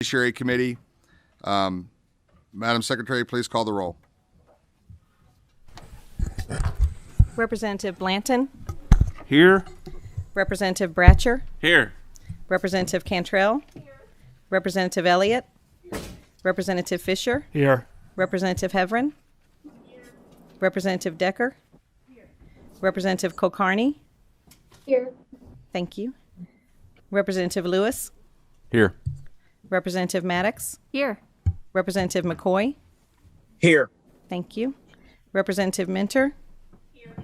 Judiciary Committee. Madam Secretary, please call the roll. Representative Blanton. Here. Representative Bratcher. Here. Representative Cantrell. Here. Representative Elliott. Here. Representative Fisher. Here. Representative Heverin. Here. Representative Decker. Here. Representative Kulkarni. Here. Thank you. Representative Lewis. Here. Representative Maddox. Here. Representative McCoy. Here. Thank you. Representative Minter. Here.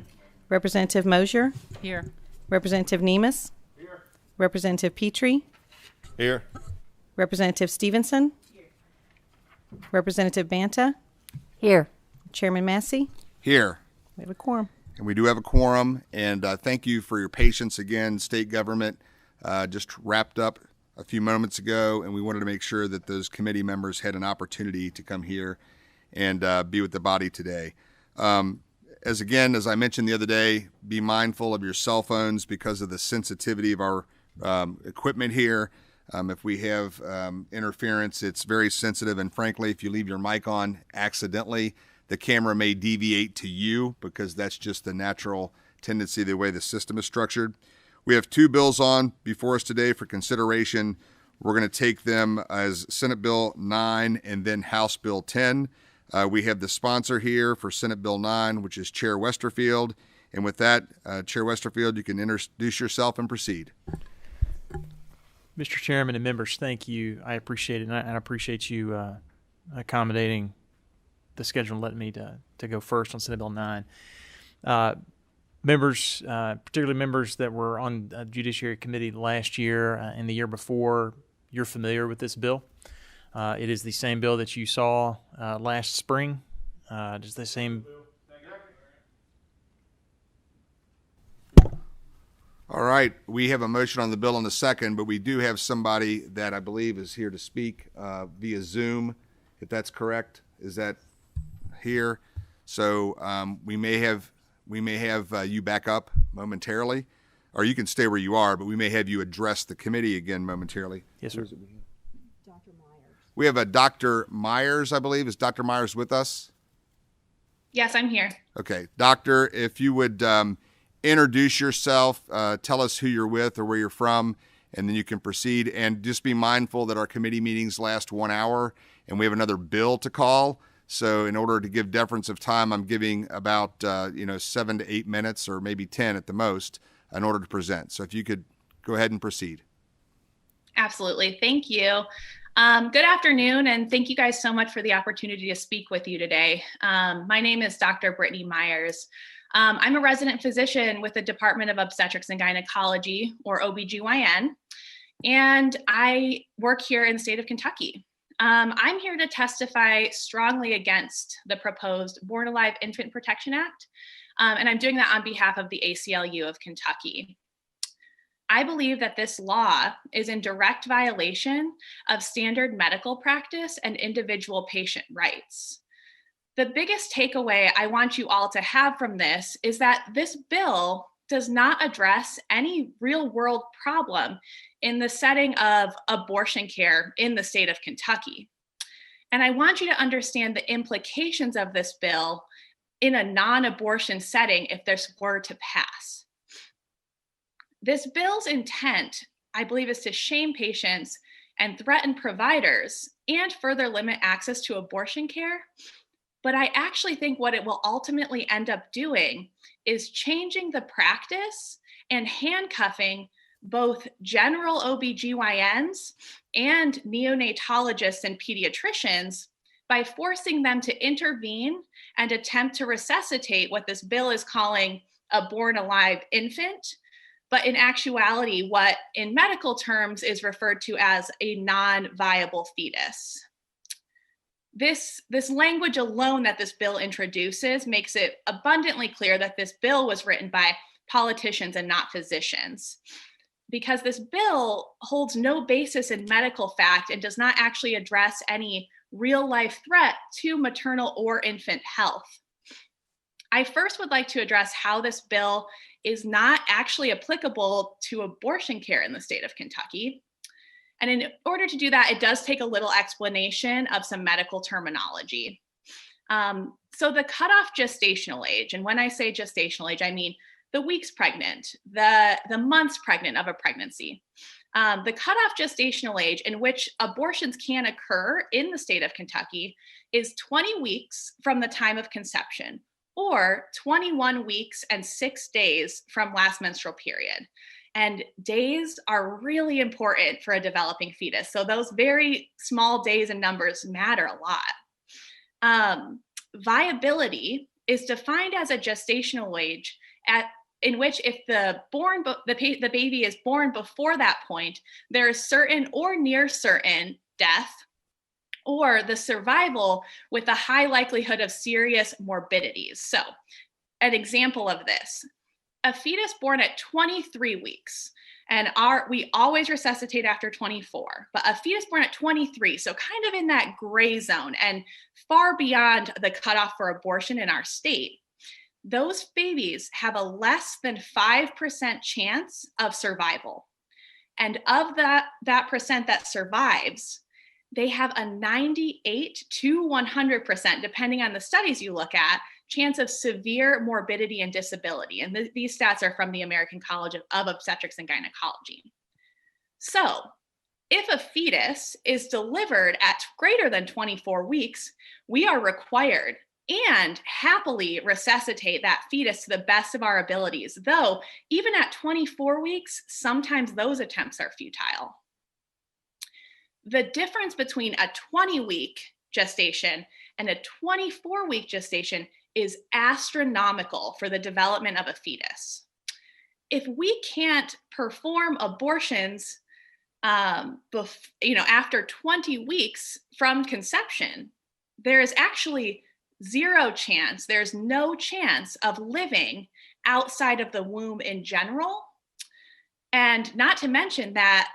Representative Mosier. Here. Representative Nemus. Here. Representative Petrie. Here. Representative Stevenson. Here. Representative Banta. Here. Chairman Massey. Here. We have a quorum. And we do have a quorum, and thank you for your patience again. State government just wrapped up a few moments ago, and we wanted to make sure that those committee members had an opportunity to come here and be with the body today. As I mentioned the other day, be mindful of your cell phones because of the sensitivity of our equipment here. If we have interference, it's very sensitive, and frankly, if you leave your mic on accidentally, the camera may deviate to you because that's just the natural tendency of the way the system is structured. We have two bills on before us today for consideration. We're going to take them as Senate Bill 9 and then House Bill 10. We have the sponsor here for Senate Bill 9, which is Chair Westerfield. And with that, Chair Westerfield, you can introduce yourself and proceed. Mr. Chairman and members, thank you. I appreciate it, and I appreciate you accommodating the schedule and letting me to go first on Senate Bill 9. Members, particularly members that were on the Judiciary Committee last year and the year before, you're familiar with this bill. It is the same bill that you saw last spring. Just the same. All right, we have a motion on the bill in a second, but we do have somebody that I believe is here to speak via Zoom, if that's correct. Is that here? So we may have you back up momentarily, or you can stay where you are, but we may have you address the committee again momentarily. Yes, sir. Dr. Myers. We have a Dr. Myers, I believe. Is Dr. Myers with us? Yes, I'm here. Okay. Doctor, if you would introduce yourself, tell us who you're with or where you're from, and then you can proceed. And just be mindful that our committee meetings last 1 hour, and we have another bill to call. So in order to give deference of time, I'm giving about 7 to 8 minutes or maybe 10 at the most in order to present. So if you could go ahead and proceed. Absolutely. Thank you. Good afternoon, and thank you guys so much for the opportunity to speak with you today. My name is Dr. Brittany Myers. I'm a resident physician with the Department of Obstetrics and Gynecology, or OBGYN, and I work here in the state of Kentucky. I'm here to testify strongly against the proposed Born Alive Infant Protection Act, and I'm doing that on behalf of the ACLU of Kentucky. I believe that this law is in direct violation of standard medical practice and individual patient rights. The biggest takeaway I want you all to have from this is that this bill does not address any real-world problem in the setting of abortion care in the state of Kentucky. And I want you to understand the implications of this bill in a non-abortion setting if this were to pass. This bill's intent, I believe, is to shame patients and threaten providers and further limit access to abortion care. But I actually think what it will ultimately end up doing is changing the practice and handcuffing both general OBGYNs and neonatologists and pediatricians by forcing them to intervene and attempt to resuscitate what this bill is calling a born alive infant, but in actuality, what in medical terms is referred to as a non-viable fetus. This language alone that this bill introduces makes it abundantly clear that this bill was written by politicians and not physicians, because this bill holds no basis in medical fact and does not actually address any real life threat to maternal or infant health. I first would like to address how this bill is not actually applicable to abortion care in the state of Kentucky. And in order to do that, it does take a little explanation of some medical terminology. So the cutoff gestational age, and when I say gestational age, I mean the weeks pregnant, the months pregnant of a pregnancy. The cutoff gestational age in which abortions can occur in the state of Kentucky is 20 weeks from the time of conception, or 21 weeks and 6 days from last menstrual period. And days are really important for a developing fetus. So those very small days and numbers matter a lot. Viability is defined as a gestational age in which if the baby is born before that point, there is certain or near certain death or the survival with a high likelihood of serious morbidities. So an example of this, a fetus born at 23 weeks, and we always resuscitate after 24, but a fetus born at 23, so kind of in that gray zone and far beyond the cutoff for abortion in our state, those babies have a less than 5% chance of survival. And of that percent that survives, they have a 98 to 100%, depending on the studies you look at, chance of severe morbidity and disability. And these stats are from the American College of Obstetrics and Gynecology. So if a fetus is delivered at greater than 24 weeks, we are required and happily resuscitate that fetus to the best of our abilities, though even at 24 weeks, sometimes those attempts are futile. The difference between a 20-week gestation and a 24-week gestation is astronomical for the development of a fetus. If we can't perform abortions, after 20 weeks from conception, there is actually zero chance, there's no chance of living outside of the womb in general. And not to mention that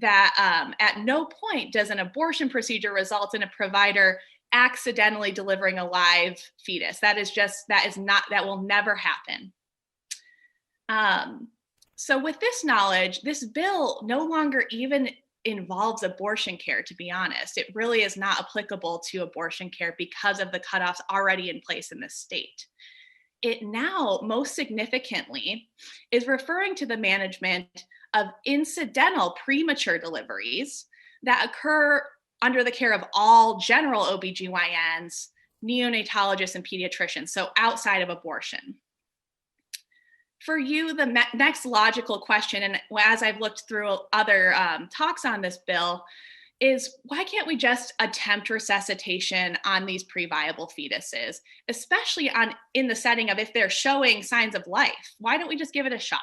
at no point does an abortion procedure result in a provider accidentally delivering a live fetus. That will never happen. So with this knowledge, this bill no longer even involves abortion care, to be honest. It really is not applicable to abortion care because of the cutoffs already in place in this state. It now, most significantly, is referring to the management of incidental premature deliveries that occur under the care of all general OBGYNs, neonatologists, and pediatricians, so outside of abortion. For you, the next logical question, and as I've looked through other talks on this bill, is why can't we just attempt resuscitation on these pre-viable fetuses, especially in the setting of if they're showing signs of life? Why don't we just give it a shot?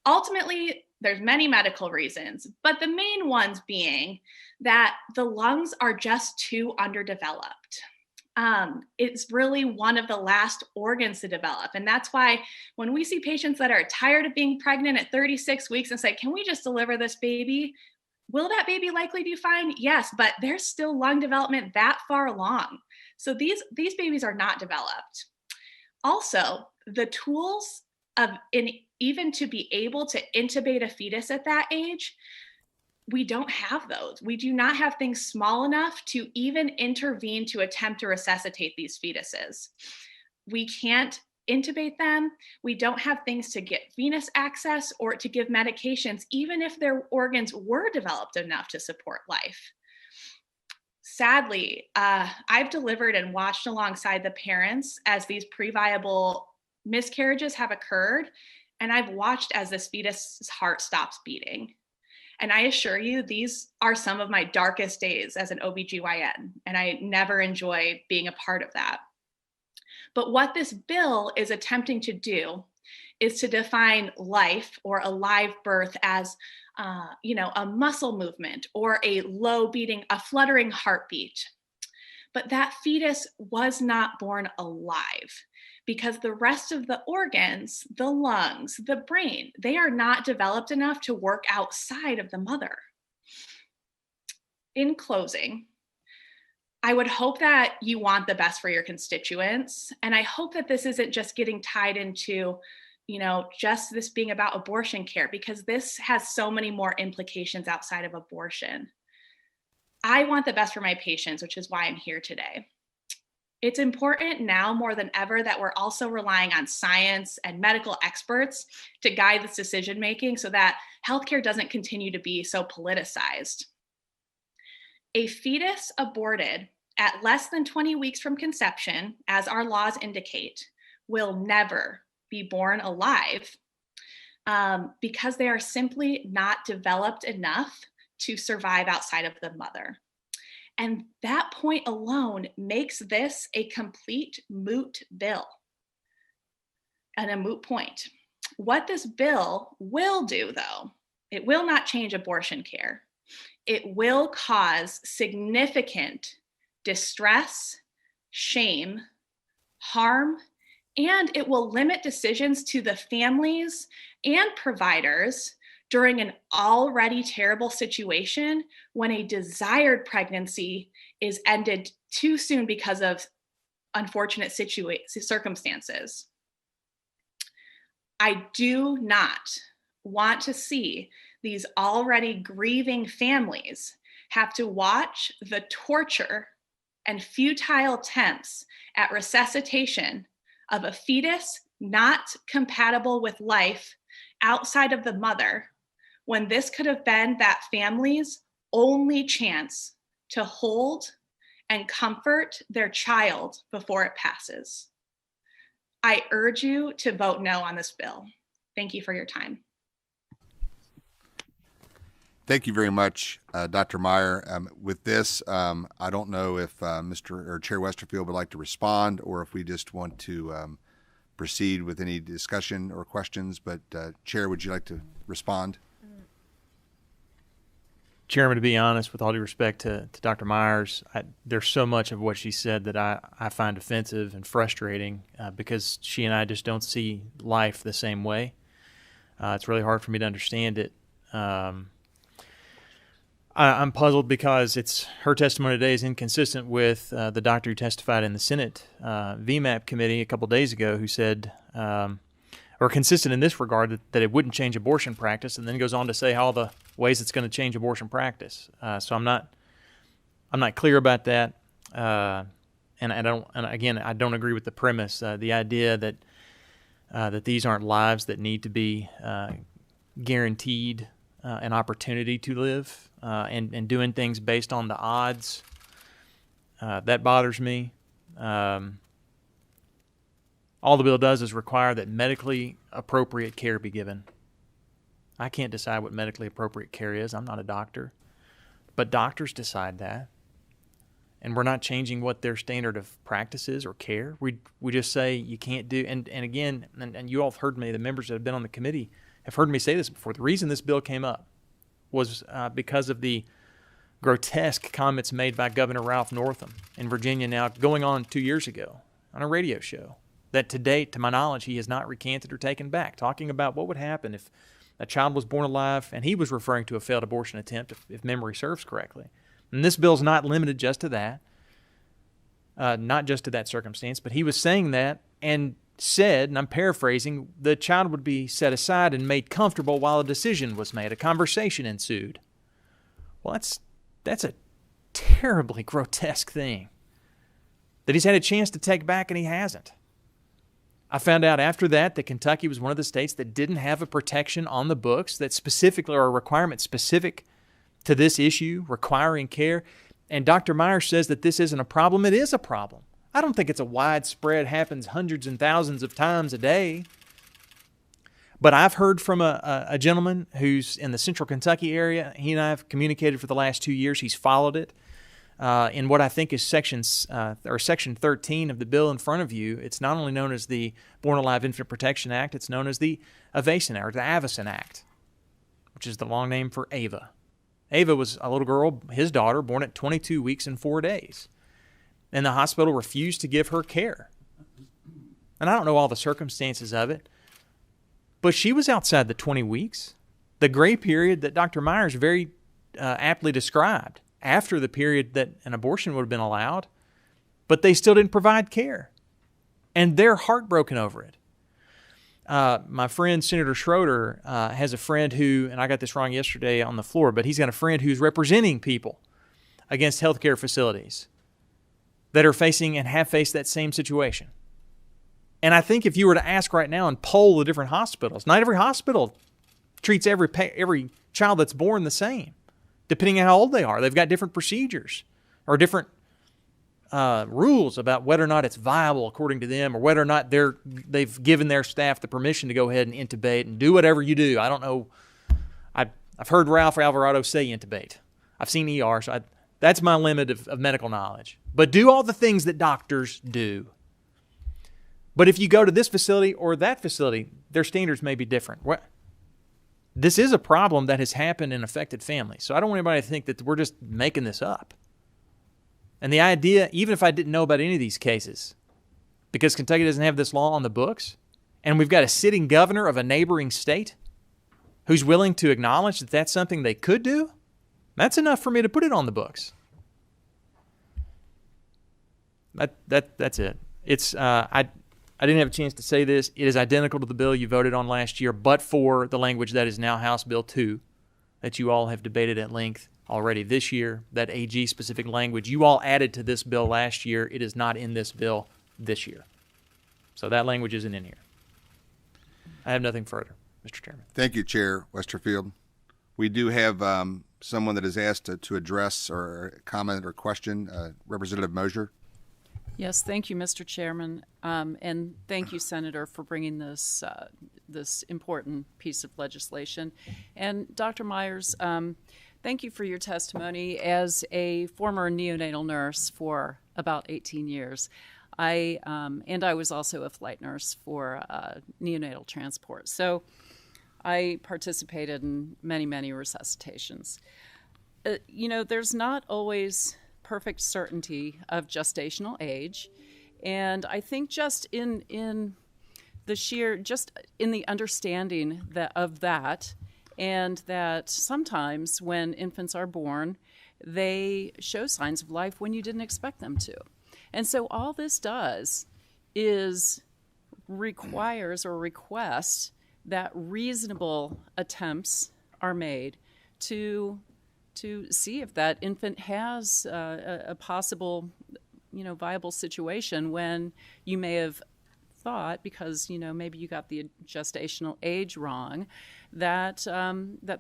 Ultimately, there's many medical reasons, but the main ones being that the lungs are just too underdeveloped. It's really one of the last organs to develop. And that's why when we see patients that are tired of being pregnant at 36 weeks and say, can we just deliver this baby? Will that baby likely do fine? Yes, but there's still lung development that far along. So these babies are not developed. Also, the tools even to be able to intubate a fetus at that age, we don't have those. We do not have things small enough to even intervene to attempt to resuscitate these fetuses. We can't intubate them. We don't have things to get venous access or to give medications, even if their organs were developed enough to support life. Sadly, I've delivered and watched alongside the parents as these pre-viable miscarriages have occurred, and I've watched as this fetus's heart stops beating. And I assure you, these are some of my darkest days as an OBGYN, and I never enjoy being a part of that. But what this bill is attempting to do is to define life or a live birth as, a muscle movement or a low beating, a fluttering heartbeat. But that fetus was not born alive, because the rest of the organs, the lungs, the brain, they are not developed enough to work outside of the mother. In closing, I would hope that you want the best for your constituents. And I hope that this isn't just getting tied into just this being about abortion care, because this has so many more implications outside of abortion. I want the best for my patients, which is why I'm here today. It's important now more than ever that we're also relying on science and medical experts to guide this decision-making so that healthcare doesn't continue to be so politicized. A fetus aborted at less than 20 weeks from conception, as our laws indicate, will never be born alive because they are simply not developed enough to survive outside of the mother. And that point alone makes this a complete moot bill and a moot point. What this bill will do, though, it will not change abortion care. It will cause significant distress, shame, harm, and it will limit decisions to the families and providers during an already terrible situation when a desired pregnancy is ended too soon because of unfortunate circumstances. I do not want to see these already grieving families have to watch the torture and futile attempts at resuscitation of a fetus not compatible with life outside of the mother, when this could have been that family's only chance to hold and comfort their child before it passes. I urge you to vote no on this bill. Thank you for your time. Thank you very much, Dr. Meyer. With this, I don't know if Mr. or Chair Westerfield would like to respond, or if we just want to proceed with any discussion or questions. But Chair, would you like to respond? Chairman, to be honest, with all due respect to Dr. Myers, there's so much of what she said that I find offensive and frustrating because she and I just don't see life the same way. It's really hard for me to understand it. I'm puzzled because her testimony today is inconsistent with the doctor who testified in the Senate VMAP committee a couple days ago, who said, or consistent in this regard, that it wouldn't change abortion practice, and then goes on to say all the ways it's going to change abortion practice. So I'm not clear about that, and I don't agree with the premise, the idea that these aren't lives that need to be guaranteed an opportunity to live, and doing things based on the odds. That bothers me. All the bill does is require that medically appropriate care be given. I can't decide what medically appropriate care is. I'm not a doctor. But doctors decide that. And we're not changing what their standard of practice is or care. We just say you can't do, and again, and you all have heard me, the members that have been on the committee have heard me say this before. The reason this bill came up was because of the grotesque comments made by Governor Ralph Northam in Virginia now going on 2 years ago on a radio show that to date, to my knowledge, he has not recanted or taken back, talking about what would happen if a child was born alive, and he was referring to a failed abortion attempt, if memory serves correctly. And this bill's not limited just to that, not just to that circumstance, but he was saying that and said, and I'm paraphrasing, the child would be set aside and made comfortable while a decision was made. A conversation ensued. Well, that's a terribly grotesque thing that he's had a chance to take back and he hasn't. I found out after that Kentucky was one of the states that didn't have a protection on the books that specifically, or a requirement specific to this issue, requiring care. And Dr. Meyer says that this isn't a problem. It is a problem. I don't think it's a widespread, happens hundreds and thousands of times a day. But I've heard from a gentleman who's in the central Kentucky area. He and I have communicated for the last 2 years. He's followed it. In what I think is Section 13 of the bill in front of you. It's not only known as the Born Alive Infant Protection Act, it's known as the Avacen Act, or the Avacen Act, which is the long name for Ava. Ava was a little girl, his daughter, born at 22 weeks and 4 days. And the hospital refused to give her care. And I don't know all the circumstances of it, but she was outside the 20 weeks, the gray period that Dr. Myers very aptly described, after the period that an abortion would have been allowed, but they still didn't provide care. And they're heartbroken over it. my friend Senator Schroeder has a friend who, and I got this wrong yesterday on the floor, but he's got a friend who's representing people against healthcare facilities that are facing and have faced that same situation. And I think if you were to ask right now and poll the different hospitals, not every hospital treats every child that's born the same, depending on how old they are. They've got different procedures or different rules about whether or not it's viable according to them, or whether or not they've given their staff the permission to go ahead and intubate and do whatever you do. I don't know. I've heard Ralph Alvarado say intubate. I've seen ER, so that's my limit of medical knowledge. But do all the things that doctors do. But if you go to this facility or that facility, their standards may be different. This is a problem that has happened in affected families. So I don't want anybody to think that we're just making this up. And the idea, even if I didn't know about any of these cases, because Kentucky doesn't have this law on the books, and we've got a sitting governor of a neighboring state who's willing to acknowledge that that's something they could do, that's enough for me to put it on the books. That's it. It's I didn't have a chance to say this. It is identical to the bill you voted on last year, but for the language that is now House Bill 2 that you all have debated at length already this year, that AG-specific language you all added to this bill last year. It is not in this bill this year. So that language isn't in here. I have nothing further, Mr. Chairman. Thank you, Chair Westerfield. We do have someone that is asked to address or comment or question, Representative Mosier. Yes, thank you, Mr. Chairman, and thank you, Senator, for bringing this this important piece of legislation. And Dr. Myers, thank you for your testimony. As a former neonatal nurse for about 18 years, I was also a flight nurse for neonatal transport. So I participated in many, many resuscitations. There's not always perfect certainty of gestational age, and I think just in the understanding of that, and that sometimes when infants are born, they show signs of life when you didn't expect them to. And so all this does is requires or requests that reasonable attempts are made to see if that infant has a possible, viable situation when you may have thought, because, maybe you got the gestational age wrong, that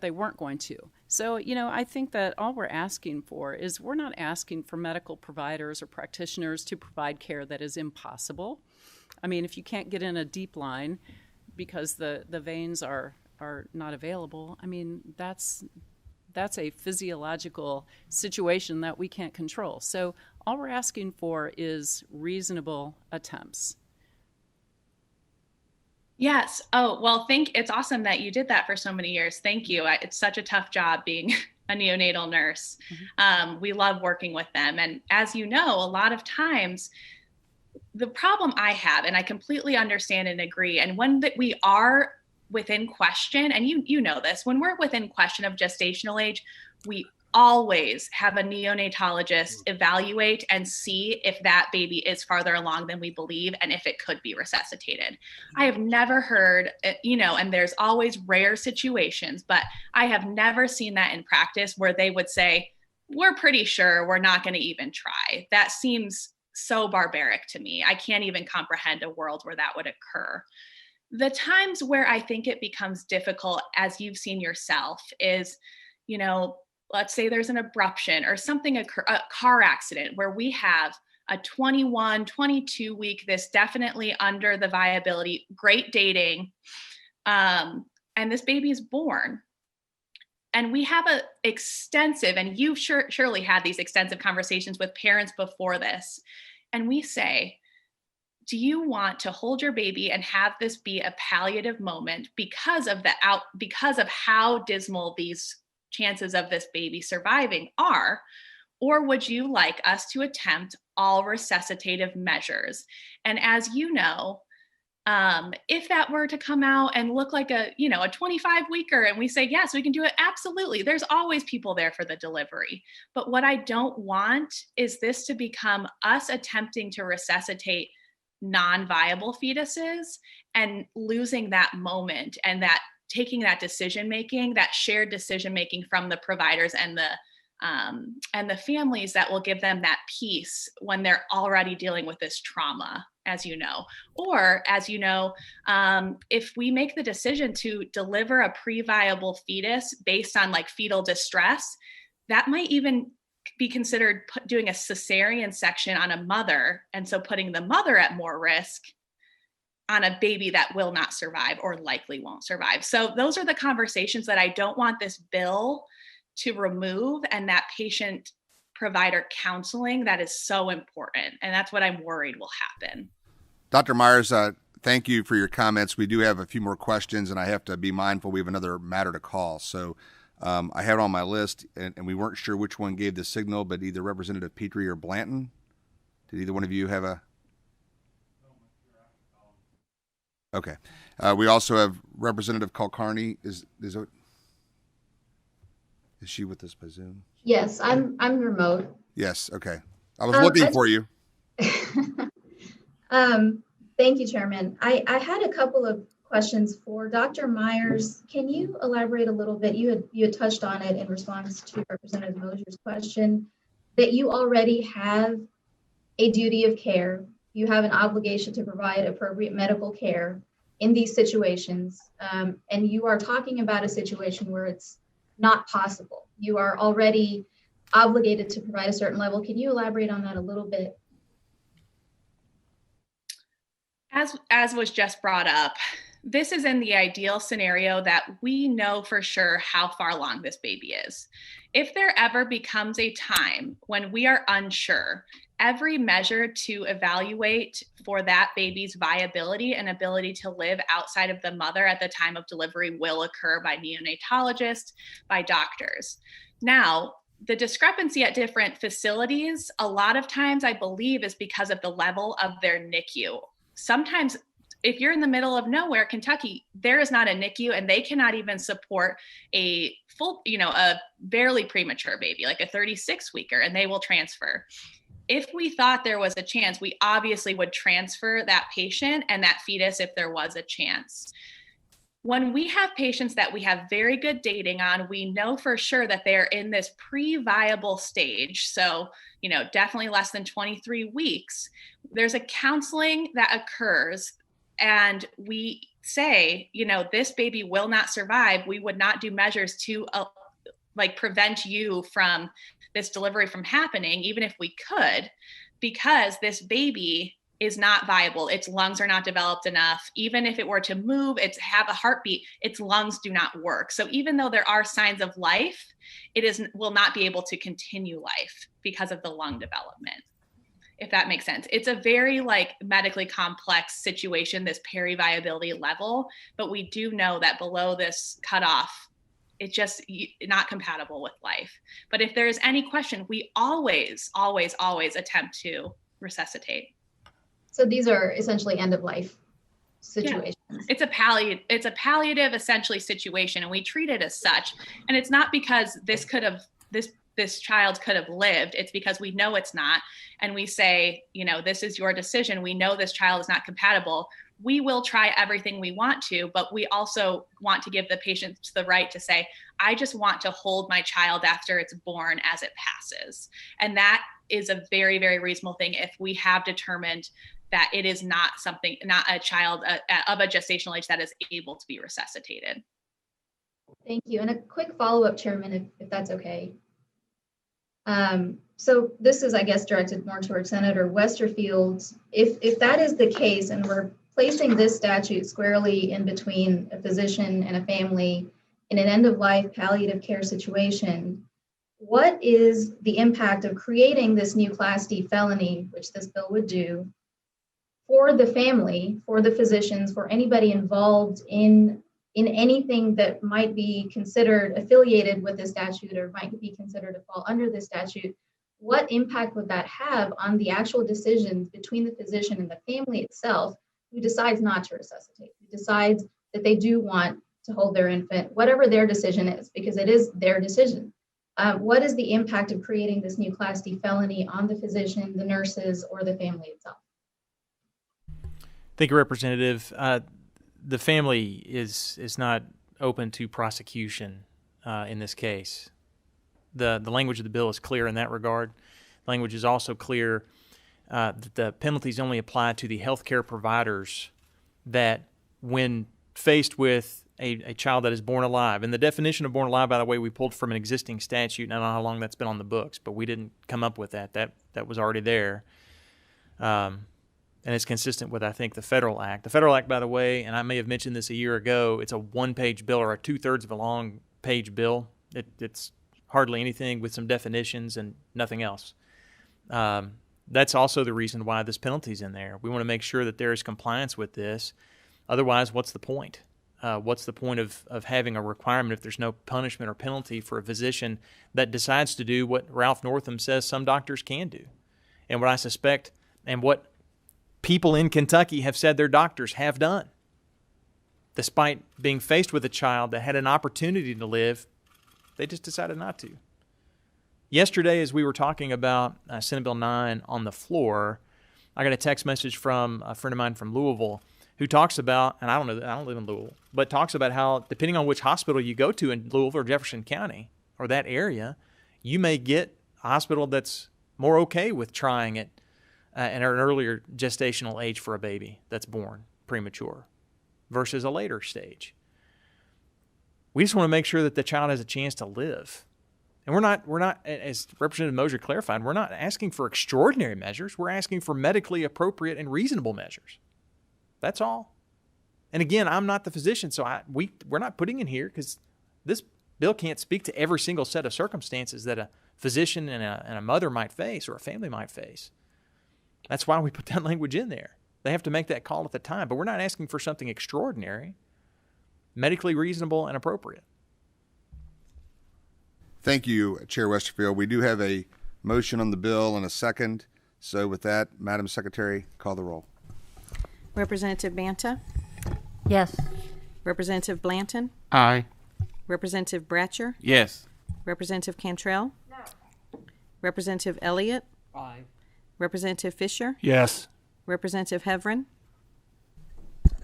they weren't going to. So, I think that all we're asking for is, we're not asking for medical providers or practitioners to provide care that is impossible. I mean, if you can't get in a deep line because the veins are not available, I mean, that's a physiological situation that we can't control. So all we're asking for is reasonable attempts. Yes. Oh, well, it's awesome that you did that for so many years. Thank you. It's such a tough job being a neonatal nurse. Mm-hmm. We love working with them. And as you know, a lot of times the problem I have, and I completely understand and agree, and when that we are within question, and you know this, when we're within question of gestational age, we always have a neonatologist evaluate and see if that baby is farther along than we believe and if it could be resuscitated. I have never heard, and there's always rare situations, but I have never seen that in practice where they would say, we're pretty sure, we're not going to even try. That seems so barbaric to me. I can't even comprehend a world where that would occur. The times where I think it becomes difficult, as you've seen yourself, is, let's say there's an abruption or something, a car accident where we have a 21, 22 week, this definitely under the viability, great dating, and this baby is born. And we have a extensive, and you've surely had these extensive conversations with parents before this. And we say, do you want to hold your baby and have this be a palliative moment because of how dismal these chances of this baby surviving are? Or would you like us to attempt all resuscitative measures? And as you know, if that were to come out and look like a 25-weeker and we say, yes, we can do it, absolutely. There's always people there for the delivery. But what I don't want is this to become us attempting to resuscitate non-viable fetuses and losing that moment and that taking that decision making, that shared decision making from the providers and the families that will give them that peace when they're already dealing with this trauma, as you know. Or, as you know, if we make the decision to deliver a pre-viable fetus based on like fetal distress, that might even be considered doing a cesarean section on a mother, and so putting the mother at more risk on a baby that will not survive or likely won't survive. So those are the conversations that I don't want this bill to remove, and that patient provider counseling that is so important. And that's what I'm worried will happen. Dr. Myers, thank you for your comments. We do have a few more questions, and I have to be mindful we have another matter to call. So I had it on my list, and we weren't sure which one gave the signal, but either Representative Petrie or Blanton. Did either one of you have a... Okay. We also have Representative Kulkarni. Is she with us by Zoom? Yes, I'm remote. Yes. Okay. I was looking for you. Thank you, Chairman. I had a couple of questions for Dr. Myers. Can you elaborate a little bit? You had touched on it in response to Representative Mosier's question, that you already have a duty of care. You have an obligation to provide appropriate medical care in these situations. And you are talking about a situation where it's not possible. You are already obligated to provide a certain level. Can you elaborate on that a little bit? As was just brought up, this is in the ideal scenario that we know for sure how far along this baby is. If there ever becomes a time when we are unsure, every measure to evaluate for that baby's viability and ability to live outside of the mother at the time of delivery will occur by neonatologists, by doctors. Now, the discrepancy at different facilities, a lot of times I believe is because of the level of their NICU. Sometimes if you're in the middle of nowhere, Kentucky, there is not a NICU and they cannot even support a full, a barely premature baby, like a 36-weeker, and they will transfer. If we thought there was a chance, we obviously would transfer that patient and that fetus if there was a chance. When we have patients that we have very good dating on, we know for sure that they're in this pre-viable stage. So, definitely less than 23 weeks. There's a counseling that occurs and we say, this baby will not survive. We would not do measures to prevent you from this delivery from happening, even if we could, because this baby is not viable. Its lungs are not developed enough. Even if it were to move, have a heartbeat, its lungs do not work. So even though there are signs of life, will not be able to continue life because of the lung development, if that makes sense. It's a very medically complex situation, this peri-viability level, but we do know that below this cutoff, it's just not compatible with life. But if there's any question, we always, always, always attempt to resuscitate. So these are essentially end of life situations. Yeah. It's a palliative essentially situation, and we treat it as such. And it's not because this child could have lived. It's because we know it's not. And we say, this is your decision. We know this child is not compatible. We will try everything we want to, but we also want to give the patient the right to say, I just want to hold my child after it's born as it passes. And that is a very, very reasonable thing if we have determined that it is not a child of a gestational age that is able to be resuscitated. Thank you. And a quick follow-up, Chairman, if that's okay. So this is, I guess, directed more towards Senator Westerfield. If that is the case, and we're placing this statute squarely in between a physician and a family in an end-of-life palliative care situation, what is the impact of creating this new Class D felony, which this bill would do, for the family, for the physicians, for anybody involved in anything that might be considered affiliated with the statute or might be considered to fall under the statute? What impact would that have on the actual decisions between the physician and the family itself, who decides not to resuscitate, who decides that they do want to hold their infant, whatever their decision is, because it is their decision? What is the impact of creating this new Class D felony on the physician, the nurses, or the family itself? Thank you, Representative. The family is not open to prosecution in this case. The language of the bill is clear in that regard. Language is also clear that the penalties only apply to the healthcare providers that, when faced with a child that is born alive, and the definition of born alive, by the way, we pulled from an existing statute. I don't know how long that's been on the books, but we didn't come up with that. That was already there. And it's consistent with, I think, the Federal Act. The Federal Act, by the way, and I may have mentioned this a year ago, it's a one-page bill or a two-thirds of a long-page bill. It's hardly anything with some definitions and nothing else. That's also the reason why this penalty's in there. We want to make sure that there is compliance with this. Otherwise, what's the point? What's the point of having a requirement if there's no punishment or penalty for a physician that decides to do what Ralph Northam says some doctors can do? And what I suspect and what people in Kentucky have said their doctors have done. Despite being faced with a child that had an opportunity to live, they just decided not to. Yesterday, as we were talking about Senate Bill 9 on the floor, I got a text message from a friend of mine from Louisville who talks about, and I don't live in Louisville, but talks about how depending on which hospital you go to in Louisville or Jefferson County or that area, you may get a hospital that's more okay with trying it at an earlier gestational age for a baby that's born premature versus a later stage. We just want to make sure that the child has a chance to live. And we're not, as Representative Mosier clarified, we're not asking for extraordinary measures. We're asking for medically appropriate and reasonable measures. That's all. And again, I'm not the physician, so we're not putting in here because this bill can't speak to every single set of circumstances that a physician and a mother might face or a family might face. That's why we put that language in there. They have to make that call at the time, but we're not asking for something extraordinary, medically reasonable and appropriate. Thank you, Chair Westerfield. We do have a motion on the bill and a second. So with that, Madam Secretary, call the roll. Representative Banta, Yes. Representative Blanton, Aye. Representative Bratcher, Yes. Representative Cantrell, Representative Elliott, Aye. Representative Fisher, Yes. Representative Heverin,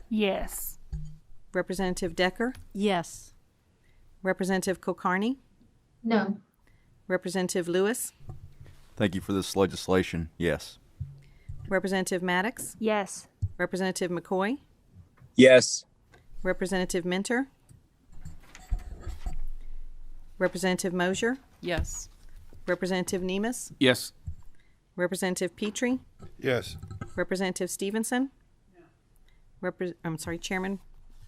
Yes. Representative Decker, Yes. Representative Kulkarni, No. Representative Lewis, Thank you for this legislation. Yes. Representative Maddox, Yes. Representative McCoy, Yes. Representative Minter, Representative Mosier, Yes. Representative Nemus, Yes. Representative Petrie, Yes. Representative Stevenson, Chairman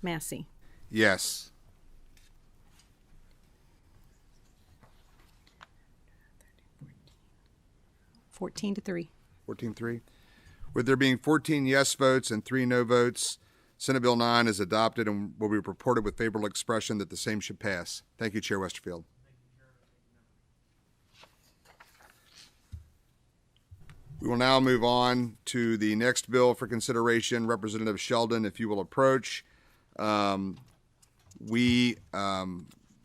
Massey. Yes. Fourteen to 3. 14-3. With there being 14 yes votes and 3 no votes, Senate Bill 9 is adopted and will be reported with favorable expression that the same should pass. Thank you, Chair Westerfield. We will now move on to the next bill for consideration. Representative Sheldon, if you will approach. We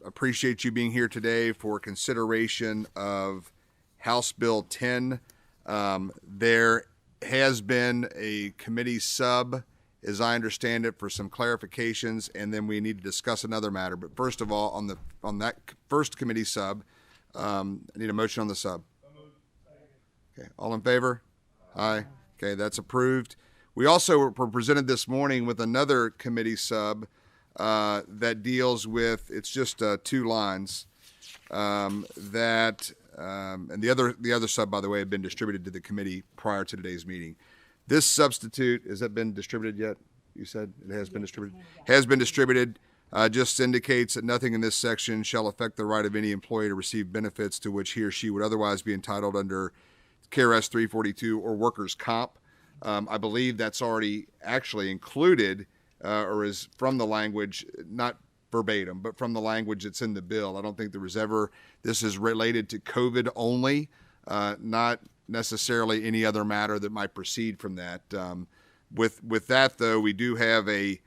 appreciate you being here today for consideration of House Bill 10. There has been a committee sub, as I understand it, for some clarifications, and then we need to discuss another matter. But first of all, on that first committee sub, I need a motion on the sub. Okay, all in favor? Aye. Okay, that's approved. We also were presented this morning with another committee sub that deals with, it's just 2 lines, and the other sub, by the way, had been distributed to the committee prior to today's meeting. This substitute, has that been distributed yet? You said it has been distributed? Has been distributed. Just indicates that nothing in this section shall affect the right of any employee to receive benefits to which he or she would otherwise be entitled under KRS 342 or workers' comp. I believe that's already actually included or is from the language, not verbatim, but from the language that's in the bill. I don't think there was ever, this is related to COVID only, not necessarily any other matter that might proceed from that. With that, though, we do have a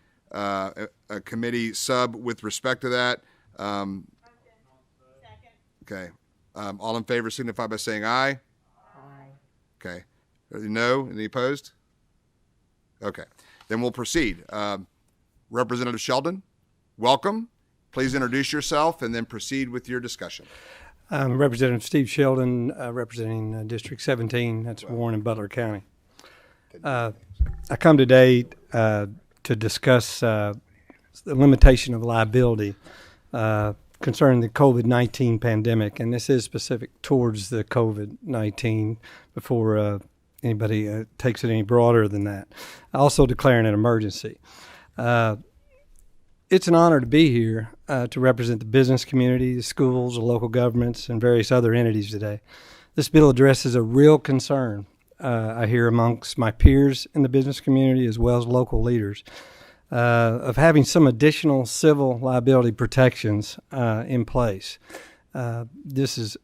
committee sub with respect to that. Okay. All in favor signify by saying aye. Aye. Okay. No? Any opposed? Okay. Then we'll proceed. Representative Sheldon, welcome. Please introduce yourself and then proceed with your discussion. I'm Representative Steve Sheldon, representing District 17. That's Warren and Butler County. I come today to discuss the limitation of liability concerning the COVID-19 pandemic, and this is specific towards the COVID-19 before anybody takes it any broader than that. Also declaring an emergency. It's an honor to be here to represent the business community, the schools, the local governments, and various other entities today. This bill addresses a real concern I hear amongst my peers in the business community as well as local leaders of having some additional civil liability protections in place. This is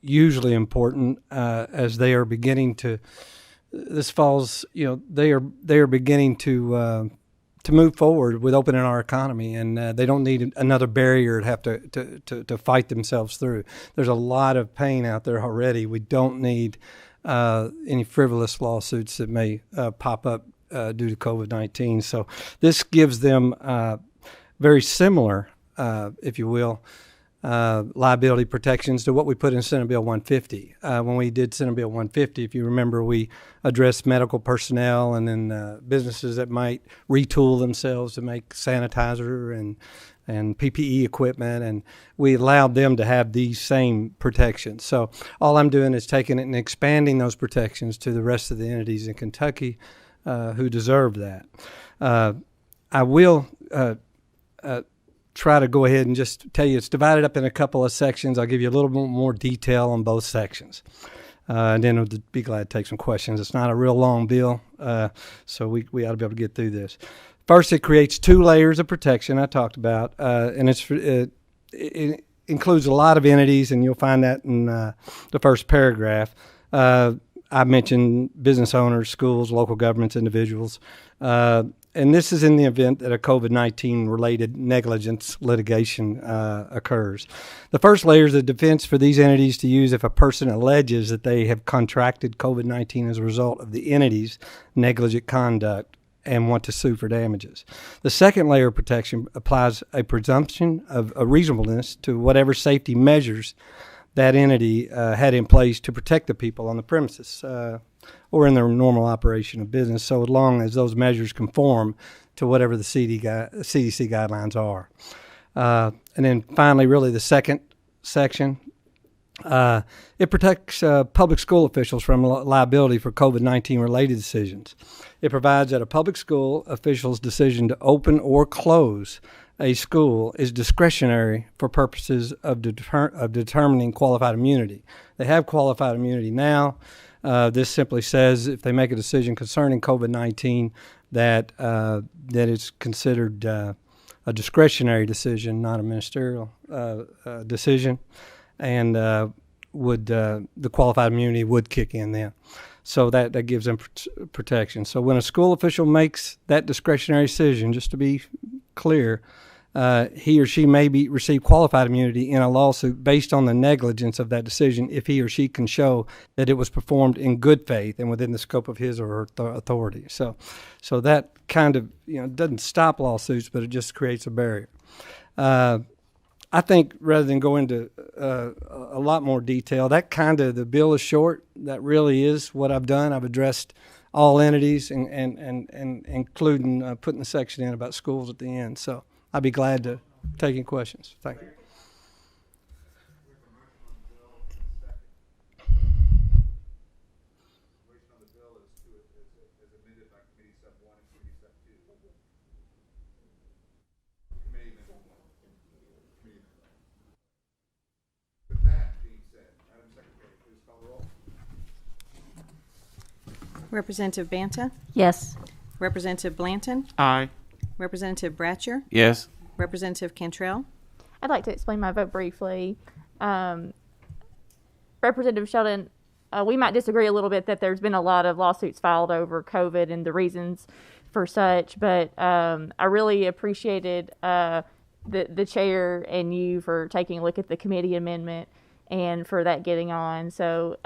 usually important as they are beginning to. This falls, they are beginning to move forward with opening our economy, and they don't need another barrier to have to fight themselves through. There's a lot of pain out there already. We don't need any frivolous lawsuits that may pop up due to COVID-19. So this gives them very similar, if you will, liability protections to what we put in Senate Bill 150. When we did Senate Bill 150, if you remember, we addressed medical personnel and then businesses that might retool themselves to make sanitizer and PPE equipment, and we allowed them to have these same protections. So all I'm doing is taking it and expanding those protections to the rest of the entities in Kentucky who deserve that. I will try to go ahead and just tell you it's divided up in a couple of sections. I'll give you a little bit more detail on both sections. And then I'll be glad to take some questions. It's not a real long bill, so we ought to be able to get through this. First, it creates 2 layers of protection I talked about, and it includes a lot of entities, and you'll find that in the first paragraph. I mentioned business owners, schools, local governments, individuals. And this is in the event that a COVID-19 related negligence litigation occurs. The first layer is the defense for these entities to use if a person alleges that they have contracted COVID-19 as a result of the entity's negligent conduct and want to sue for damages. The second layer of protection applies a presumption of reasonableness to whatever safety measures that entity had in place to protect the people on the premises or in their normal operation of business, so long as those measures conform to whatever the CDC guidelines are. And then finally, really the second section, it protects public school officials from liability for COVID-19 related decisions. It provides that a public school official's decision to open or close a school is discretionary for purposes of determining qualified immunity. They have qualified immunity now. This simply says if they make a decision concerning COVID-19 that it's considered a discretionary decision, not a ministerial decision, and the qualified immunity would kick in then. So that gives them protection. So when a school official makes that discretionary decision, just to be clear, he or she may receive qualified immunity in a lawsuit based on the negligence of that decision if he or she can show that it was performed in good faith and within the scope of his or her authority. So that kind of doesn't stop lawsuits, but it just creates a barrier. I think rather than go into a lot more detail, the bill is short. That really is what I've done. I've addressed all entities and including putting the section in about schools at the end. So I'd be glad to take any questions. Thank you. Representative Banta, Yes. Representative Blanton, Aye. Representative Bratcher, Yes. Representative Cantrell. I'd like to explain my vote briefly. Representative Sheldon, we might disagree a little bit that there's been a lot of lawsuits filed over COVID and the reasons for such, but I really appreciated the chair and you for taking a look at the committee amendment and for that getting on. So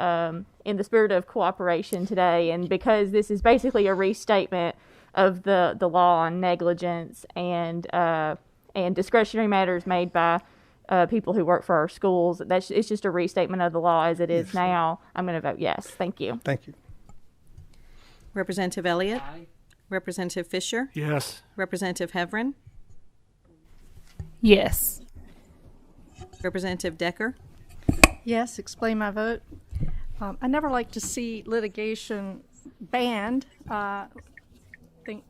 in the spirit of cooperation today, and because this is basically a restatement the law on negligence and discretionary matters made by people who work for our schools. It's just a restatement of the law as it is now. I'm going to vote yes. Thank you. Thank you. Representative Elliott? Representative Fisher? Yes. Representative Heverin? Yes. Representative Decker? Yes, explain my vote. I never like to see litigation banned. I think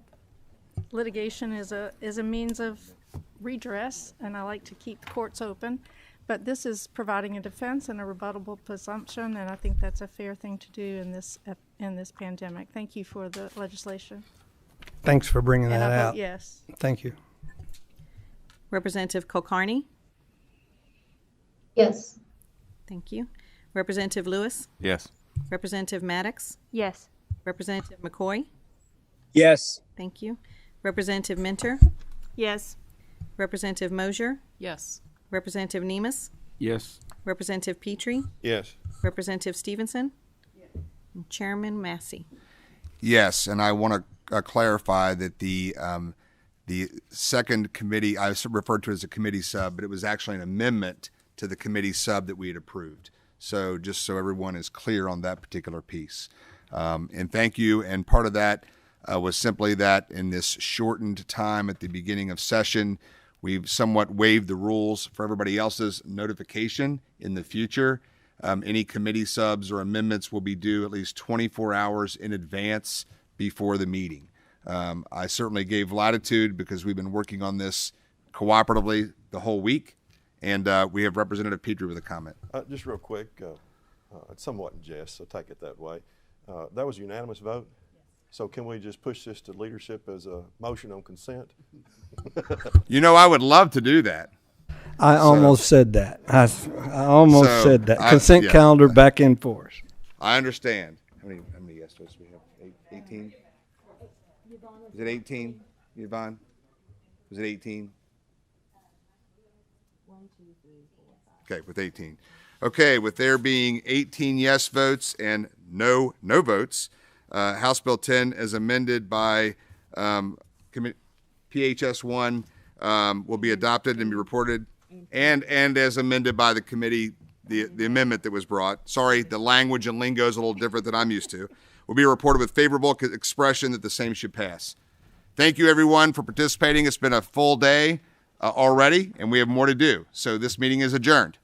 litigation is a means of redress, and I like to keep courts open. But this is providing a defense and a rebuttable presumption, and I think that's a fair thing to do in this pandemic. Thank you for the legislation. Thanks for bringing And that I vote out. yes. Thank you. Representative Kulkarni? Yes. Thank you. Representative Lewis? Yes. Representative Maddox? Yes. Representative McCoy? Yes. Thank you. Representative Minter? Yes. Representative Mosier? Yes. Representative Nemus? Yes. Representative Petrie? Yes. Representative Stevenson? And Chairman Massey. Yes, and I want to clarify that the second committee, I referred to as a committee sub, but it was actually an amendment to the committee sub that we had approved. So just so everyone is clear on that particular piece. And thank you. And part of that was simply that in this shortened time at the beginning of session, we've somewhat waived the rules for everybody else's notification in the future. Any committee subs or amendments will be due at least 24 hours in advance before the meeting. I certainly gave latitude because we've been working on this cooperatively the whole week. And we have Representative Petrie with a comment. Just real quick, it's somewhat in jest, so take it that way. That was a unanimous vote. So can we just push this to leadership as a motion on consent? You know, I would love to do that. I almost said that. I almost said that. Consent calendar back in force. I understand. How many yes votes do we have? 18? Is it 18, Yvonne? Was it 18? Okay, with 18. Okay, with there being 18 yes votes and no votes, House Bill 10 as amended by PHS 1 will be adopted and be reported, and as amended by the committee, the amendment that was brought. Sorry, the language and lingo is a little different than I'm used to. Will be reported with favorable expression that the same should pass. Thank you, everyone, for participating. It's been a full day already, and we have more to do. So this meeting is adjourned.